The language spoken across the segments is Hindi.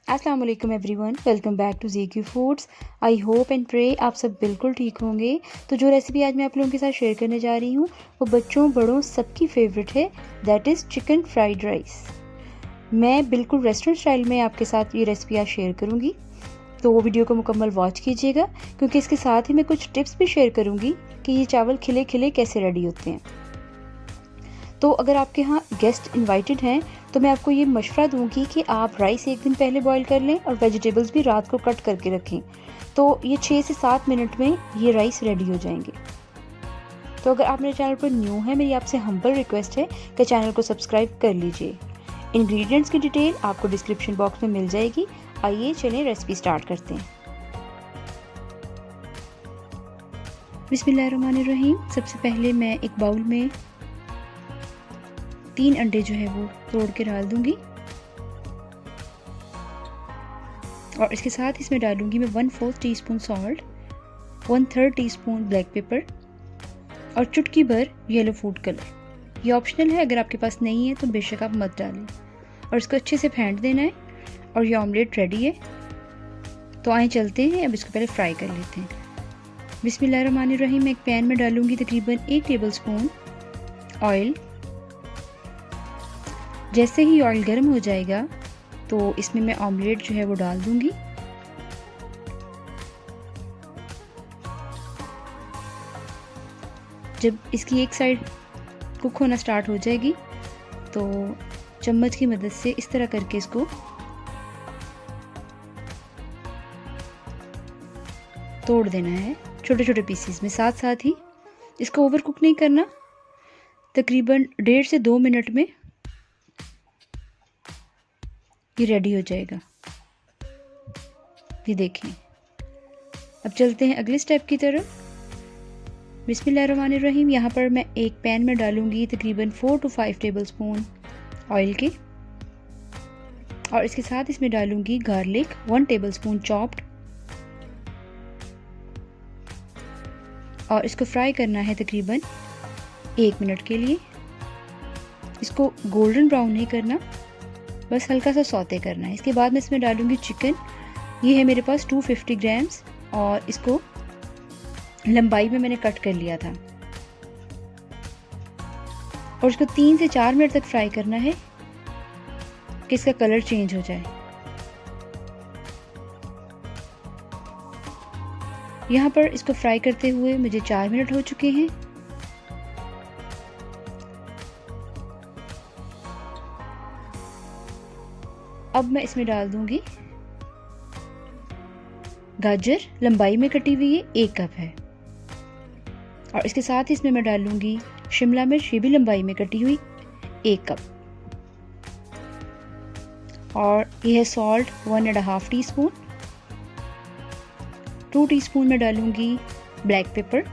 अस्सलाम वालेकुम everyone, welcome back to ZQ foods. I hope and pray आप सब बिल्कुल ठीक होंगे। तो जो रेसिपी आज मैं आप लोगों के साथ शेयर करने जा रही हूँ वो बच्चों बड़ों सबकी फेवरेट है, that is chicken fried rice. मैं बिल्कुल रेस्टोरेंट स्टाइल में आपके साथ ये रेसिपी आज शेयर करूँगी, तो वो वीडियो को मुकम्मल वॉच कीजिएगा क्योंकि इसके साथ ही मैं कुछ टिप्स भी शेयर करूँगी कि ये चावल खिले खिले कैसे रेडी होते हैं। तो अगर आपके यहाँ गेस्ट इनवाइटेड हैं तो मैं आपको ये मशवरा दूंगी कि आप राइस एक दिन पहले बॉईल कर लें और वेजिटेबल्स भी रात को कट करके रखें, तो ये 6 से 7 मिनट में ये राइस रेडी हो जाएंगे। तो अगर आप मेरे चैनल पर न्यू हैं, मेरी आपसे हम्बल रिक्वेस्ट है कि चैनल को सब्सक्राइब कर लीजिए। इंग्रेडिएंट्स की डिटेल आपको डिस्क्रिप्शन बॉक्स में मिल जाएगी। आइए चलें रेसिपी स्टार्ट करते हैं। बिस्मिल्लाहिर्रहमानिर्रहीम। सबसे पहले मैं एक बाउल में 3 अंडे जो है वो तोड़ के डाल दूंगी और इसके साथ इसमें डालूंगी मैं 1/4 teaspoon salt, 1/3 teaspoon black pepper और चुटकी भर येलो फूड कलर। ये ऑप्शनल है, अगर आपके पास नहीं है तो बेशक आप मत डालें। और इसको अच्छे से फेंट देना है और ये ऑमलेट रेडी है। तो आए चलते हैं, अब इसको पहले फ्राई कर लेते हैं। बिस्मिल्लाहिर्रहमानिर्रहीम। मैं एक पैन में डालूंगी तकरीबन 1 टेबल स्पून ऑयल। जैसे ही ऑयल गर्म हो जाएगा तो इसमें मैं ऑमलेट जो है वो डाल दूंगी। जब इसकी एक साइड कुक होना स्टार्ट हो जाएगी तो चम्मच की मदद से इस तरह करके इसको तोड़ देना है छोटे छोटे पीसेस में। साथ साथ ही इसको ओवर कुक नहीं करना। तकरीबन 1.5 से 2 मिनट में ये रेडी हो जाएगा। ये देखें। अब चलते हैं अगले स्टेप की तरफ। बिस्मिल्लाहिर्रहमानिर्रहीम। यहाँ पर मैं एक पैन में डालूंगी तकरीबन 4 to 5 टेबल स्पून ऑयल के और इसके साथ इसमें डालूंगी गार्लिक 1 टेबल स्पून चॉप्ड और इसको फ्राई करना है तकरीबन 1 मिनट के लिए। इसको गोल्डन ब्राउन नहीं करना, बस हल्का सा सौते करना है। इसके बाद मैं इसमें डालूंगी चिकन। ये है मेरे पास 250 ग्राम्स और इसको लंबाई में मैंने कट कर लिया था और इसको 3 से 4 मिनट तक फ्राई करना है कि इसका कलर चेंज हो जाए। यहाँ पर इसको फ्राई करते हुए मुझे 4 मिनट हो चुके हैं। अब मैं इसमें डाल दूंगी गाजर, लंबाई में कटी हुई है, 1 कप है। और इसके साथ इसमें मैं डालूंगी शिमला मिर्च, ये भी लंबाई में कटी हुई, 1 कप। और ये है सॉल्ट 1.5 टीस्पून। 2 टीस्पून में डालूंगी ब्लैक पेपर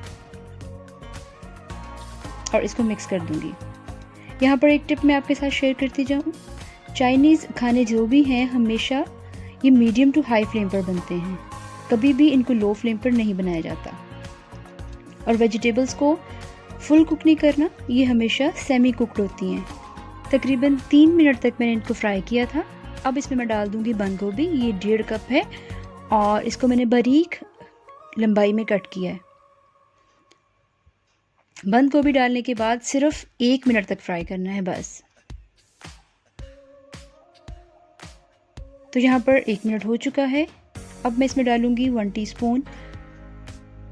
और इसको मिक्स कर दूंगी। यहाँ पर एक टिप मैं आपके साथ शेयर करती जाऊँ। चाइनीज़ खाने जो भी हैं हमेशा ये मीडियम टू हाई फ्लेम पर बनते हैं, कभी भी इनको लो फ्लेम पर नहीं बनाया जाता। और वेजिटेबल्स को फुल कुक नहीं करना, ये हमेशा सेमी कुक्ड होती हैं। तकरीबन 3 मिनट तक मैंने इनको फ्राई किया था। अब इसमें मैं डाल दूंगी बंद गोभी, ये 1.5 कप है और इसको मैंने बारीक लंबाई में कट किया है। बंद गोभी डालने के बाद सिर्फ 1 मिनट तक फ्राई करना है बस। तो यहाँ पर 1 मिनट हो चुका है। अब मैं इसमें डालूंगी 1 teaspoon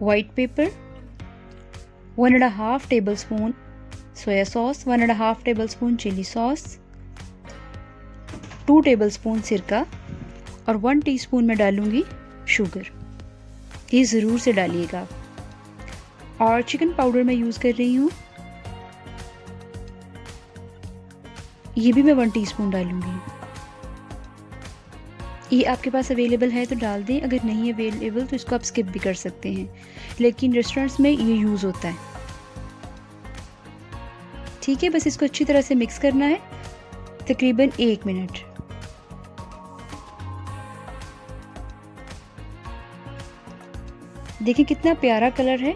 white pepper, 1.5 tablespoon soya sauce, 1.5 tablespoon chilli sauce, 2 tablespoon सिरका और 1 टीस्पून में डालूंगी शुगर। ये ज़रूर से डालिएगा। और चिकन पाउडर मैं यूज़ कर रही हूँ, ये भी मैं 1 टीस्पून डालूंगी। ये आपके पास अवेलेबल है तो डाल दें, अगर नहीं अवेलेबल तो इसको आप स्किप भी कर सकते हैं, लेकिन रेस्टोरेंट्स में ये यूज़ होता है। ठीक है, बस इसको अच्छी तरह से मिक्स करना है तकरीबन 1 मिनट। देखिए कितना प्यारा कलर है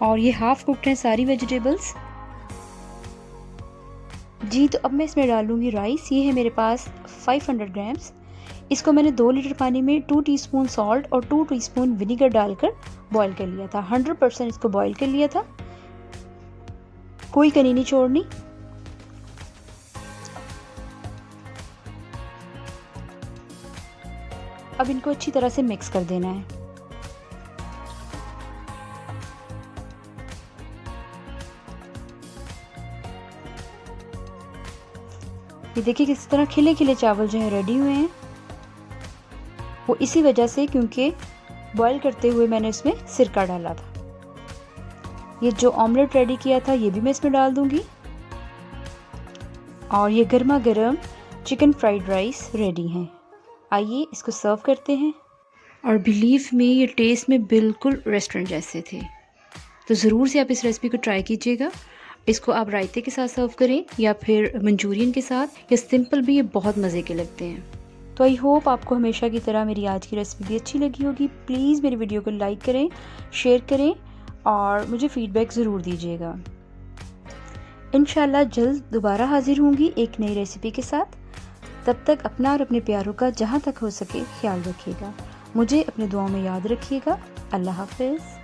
और ये हाफ कुक्ड हैं सारी वेजिटेबल्स। जी, तो अब मैं इसमें डालूंगी राइस। ये है मेरे पास 500 ग्राम्स। इसको मैंने 2 लीटर पानी में 2 टीस्पून सॉल्ट और 2 टीस्पून विनेगर डालकर बॉईल कर लिया था। 100% इसको बॉईल कर लिया था, कोई कनी नहीं छोड़नी। अब इनको अच्छी तरह से मिक्स कर देना है। ये देखिए किस तरह खिले खिले चावल जो हैं रेडी हुए हैं। वो इसी वजह से क्योंकि बॉईल करते हुए मैंने इसमें सिरका डाला था। ये जो ऑमलेट रेडी किया था ये भी मैं इसमें डाल दूंगी। और ये गर्मा गर्म चिकन फ्राइड राइस रेडी हैं। आइए इसको सर्व करते हैं। और बिलीव मी, ये टेस्ट में बिल्कुल रेस्टोरेंट जैसे थे। तो ज़रूर से आप इस रेसिपी को ट्राई कीजिएगा। इसको आप रायते के साथ सर्व करें या फिर मंचूरियन के साथ, या सिंपल भी ये बहुत मज़े के लगते हैं। तो आई होप आपको हमेशा की तरह मेरी आज की रेसिपी भी अच्छी लगी होगी। प्लीज़ मेरी वीडियो को लाइक करें, शेयर करें और मुझे फ़ीडबैक ज़रूर दीजिएगा। इंशाल्लाह जल्द दोबारा हाजिर होंगी एक नई रेसिपी के साथ। तब तक अपना और अपने प्यारों का जहाँ तक हो सके ख्याल रखिएगा। मुझे अपने दुआओं में याद रखिएगा। अल्लाह हाफ़िज़।